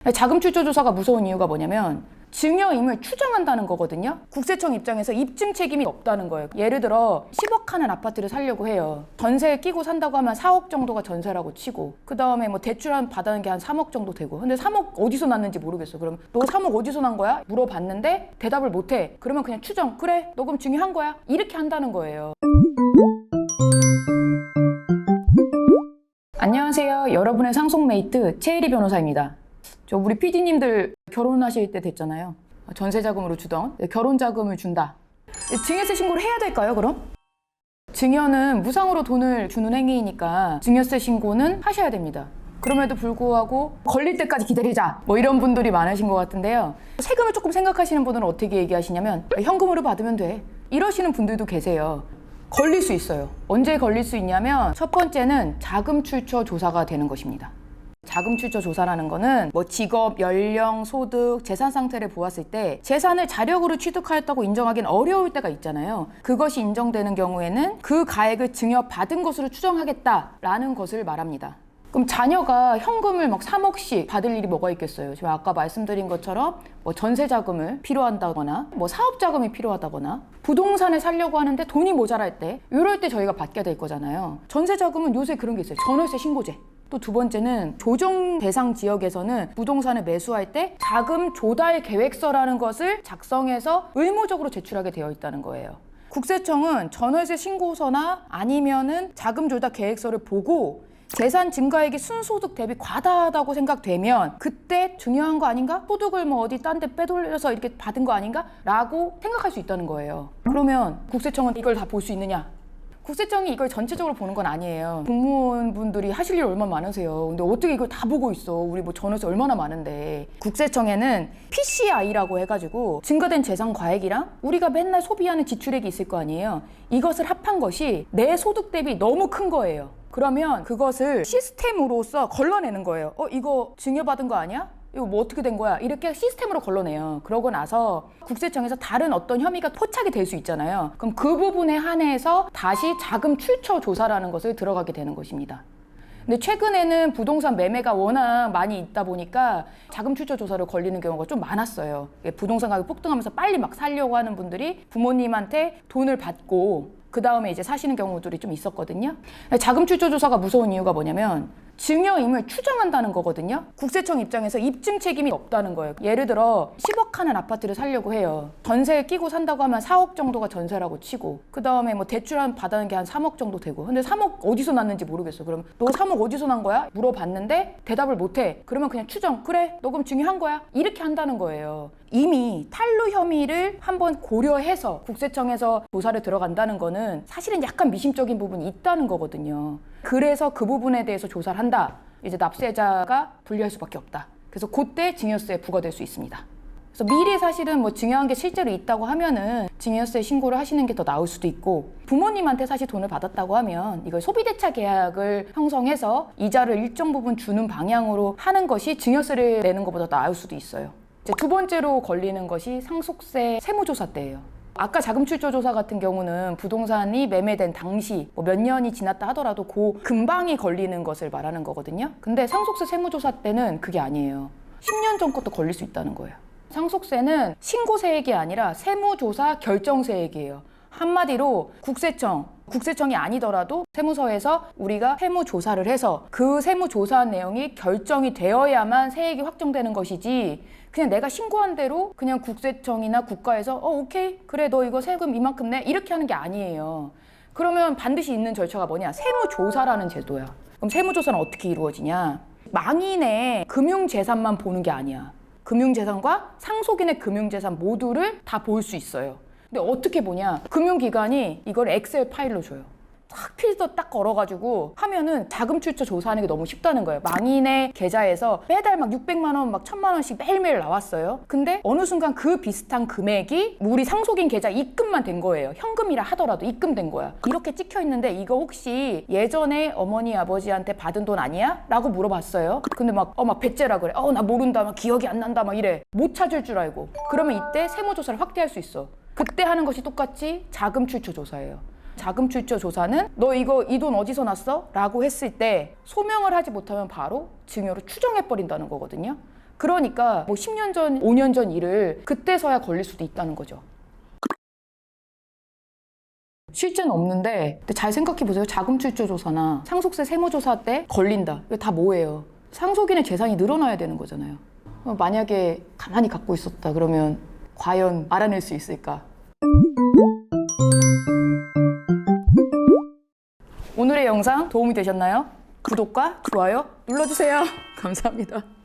자금 출처 조사가 무서운 이유가 뭐냐면 증여임을 추정한다는 거거든요. 국세청 입장에서 입증 책임이 없다는 거예요. 예를 들어 10억 하는 아파트를 사려고 해요. 전세에 끼고 산다고 하면 4억 정도가 전세라고 치고, 그 다음에 뭐 대출 받는 게 한 3억 정도 되고, 근데 3억 어디서 났는지 모르겠어. 그럼 너 3억 어디서 난 거야? 물어봤는데 대답을 못해. 그러면 그냥 추정. 그래, 너 그럼 증여한 거야? 이렇게 한다는 거예요. 안녕하세요. 여러분의 상속메이트 최혜리 변호사입니다. 우리 PD님들 결혼하실 때 됐잖아요. 전세자금으로 주던 결혼자금을 준다. 증여세 신고를 해야 될까요, 그럼? 증여는 무상으로 돈을 주는 행위이니까 증여세 신고는 하셔야 됩니다. 그럼에도 불구하고 걸릴 때까지 기다리자, 뭐 이런 분들이 많으신 것 같은데요. 세금을 조금 생각하시는 분들은 어떻게 얘기하시냐면 현금으로 받으면 돼, 이러시는 분들도 계세요. 걸릴 수 있어요. 언제 걸릴 수 있냐면 첫 번째는 자금 출처 조사가 되는 것입니다. 자금 출처 조사라는 거는 뭐 직업, 연령, 소득, 재산 상태를 보았을 때 재산을 자력으로 취득하였다고 인정하기는 어려울 때가 있잖아요. 그것이 인정되는 경우에는 그 가액을 증여받은 것으로 추정하겠다라는 것을 말합니다. 그럼 자녀가 현금을 막 3억씩 받을 일이 뭐가 있겠어요? 지금 아까 말씀드린 것처럼 뭐 전세 자금을 필요한다거나 뭐 사업 자금이 필요하다거나 부동산을 사려고 하는데 돈이 모자랄 때, 이럴 때 저희가 받게 될 거잖아요. 전세 자금은 요새 그런 게 있어요. 전월세 신고제. 또 두 번째는 조정 대상 지역에서는 부동산을 매수할 때 자금 조달 계획서라는 것을 작성해서 의무적으로 제출하게 되어 있다는 거예요. 국세청은 전월세 신고서나 아니면은 자금 조달 계획서를 보고 재산 증가액이 순소득 대비 과다하다고 생각되면 그때 중요한 거 아닌가? 소득을 뭐 어디 딴 데 빼돌려서 이렇게 받은 거 아닌가? 라고 생각할 수 있다는 거예요. 그러면 국세청은 이걸 다 볼 수 있느냐? 국세청이 이걸 전체적으로 보는 건 아니에요. 공무원분들이 하실 일 얼마나 많으세요. 근데 어떻게 이걸 다 보고 있어? 우리 뭐 전월세 얼마나 많은데. 국세청에는 PCI라고 해가지고 증가된 재산 과액이랑 우리가 맨날 소비하는 지출액이 있을 거 아니에요. 이것을 합한 것이 내 소득 대비 너무 큰 거예요. 그러면 그것을 시스템으로서 걸러내는 거예요. 이거 증여받은 거 아니야? 이거 뭐 어떻게 된 거야? 이렇게 시스템으로 걸러내요. 그러고 나서 국세청에서 다른 어떤 혐의가 포착이 될 수 있잖아요. 그럼 그 부분에 한해서 다시 자금 출처 조사라는 것을 들어가게 되는 것입니다. 근데 최근에는 부동산 매매가 워낙 많이 있다 보니까 자금 출처 조사로 걸리는 경우가 좀 많았어요. 부동산 가격 폭등하면서 빨리 막 살려고 하는 분들이 부모님한테 돈을 받고 그 다음에 이제 사시는 경우들이 좀 있었거든요. 자금 출처 조사가 무서운 이유가 뭐냐면 증여임을 추정한다는 거거든요. 국세청 입장에서 입증 책임이 없다는 거예요. 예를 들어 10억 하는 아파트를 사려고 해요. 전세에 끼고 산다고 하면 4억 정도가 전세라고 치고, 그 다음에 뭐 대출 받는 게 한 3억 정도 되고, 근데 3억 어디서 났는지 모르겠어. 그럼 너 3억 어디서 난 거야? 물어봤는데 대답을 못해. 그러면 그냥 추정. 그래, 너 그럼 증여한 거야? 이렇게 한다는 거예요. 이미 탈루 혐의를 한번 고려해서 국세청에서 조사를 들어간다는 거는 사실은 약간 미심적인 부분이 있다는 거거든요. 그래서 그 부분에 대해서 조사를 한다. 이제 납세자가 분리할 수밖에 없다. 그래서 그때 증여세 부과될 수 있습니다. 그래서 미리 사실은 뭐 증여한 게 실제로 있다고 하면은 증여세 신고를 하시는 게 더 나을 수도 있고, 부모님한테 사실 돈을 받았다고 하면 이걸 소비대차 계약을 형성해서 이자를 일정 부분 주는 방향으로 하는 것이 증여세를 내는 것보다 나을 수도 있어요. 이제 두 번째로 걸리는 것이 상속세 세무조사 때예요. 아까 자금 출처 조사 같은 경우는 부동산이 매매된 당시 뭐 몇 년이 지났다 하더라도 그 금방이 걸리는 것을 말하는 거거든요. 근데 상속세 세무조사 때는 그게 아니에요. 10년 전 것도 걸릴 수 있다는 거예요. 상속세는 신고세액이 아니라 세무조사 결정세액이에요. 한마디로 국세청이 아니더라도 세무서에서 우리가 세무조사를 해서 그 세무조사 내용이 결정이 되어야만 세액이 확정되는 것이지, 그냥 내가 신고한 대로 그냥 국세청이나 국가에서 오케이, 그래, 너 이거 세금 이만큼 내, 이렇게 하는 게 아니에요. 그러면 반드시 있는 절차가 뭐냐? 세무조사라는 제도야. 그럼 세무조사는 어떻게 이루어지냐? 망인의 금융재산만 보는 게 아니야. 금융재산과 상속인의 금융재산 모두를 다 볼 수 있어요. 근데 어떻게 보냐? 금융기관이 이걸 엑셀 파일로 줘요. 딱 필터 딱 걸어가지고 하면은 자금 출처 조사하는 게 너무 쉽다는 거예요. 망인의 계좌에서 매달 막 600만 원, 막 1000만 원씩 매일매일 나왔어요. 근데 어느 순간 그 비슷한 금액이 우리 상속인 계좌 입금만 된 거예요. 현금이라 하더라도 입금된 거야. 이렇게 찍혀 있는데 이거 혹시 예전에 어머니 아버지한테 받은 돈 아니야? 라고 물어봤어요. 근데 막 배째라 그래. 나 모른다, 막 기억이 안 난다, 막 이래. 못 찾을 줄 알고. 그러면 이때 세무조사를 확대할 수 있어. 그때 하는 것이 똑같이 자금 출처 조사예요. 자금 출처 조사는 너 이 돈 어디서 났어? 라고 했을 때 소명을 하지 못하면 바로 증여로 추정해버린다는 거거든요. 그러니까 뭐 10년 전, 5년 전 일을 그때서야 걸릴 수도 있다는 거죠. 실제는 없는데 근데 잘 생각해 보세요. 자금 출처 조사나 상속세 세무조사 때 걸린다. 이거 다 뭐예요? 상속인의 재산이 늘어나야 되는 거잖아요. 만약에 가만히 갖고 있었다 그러면 과연 알아낼 수 있을까? 오늘의 영상 도움이 되셨나요? 구독과 좋아요 눌러주세요. 감사합니다.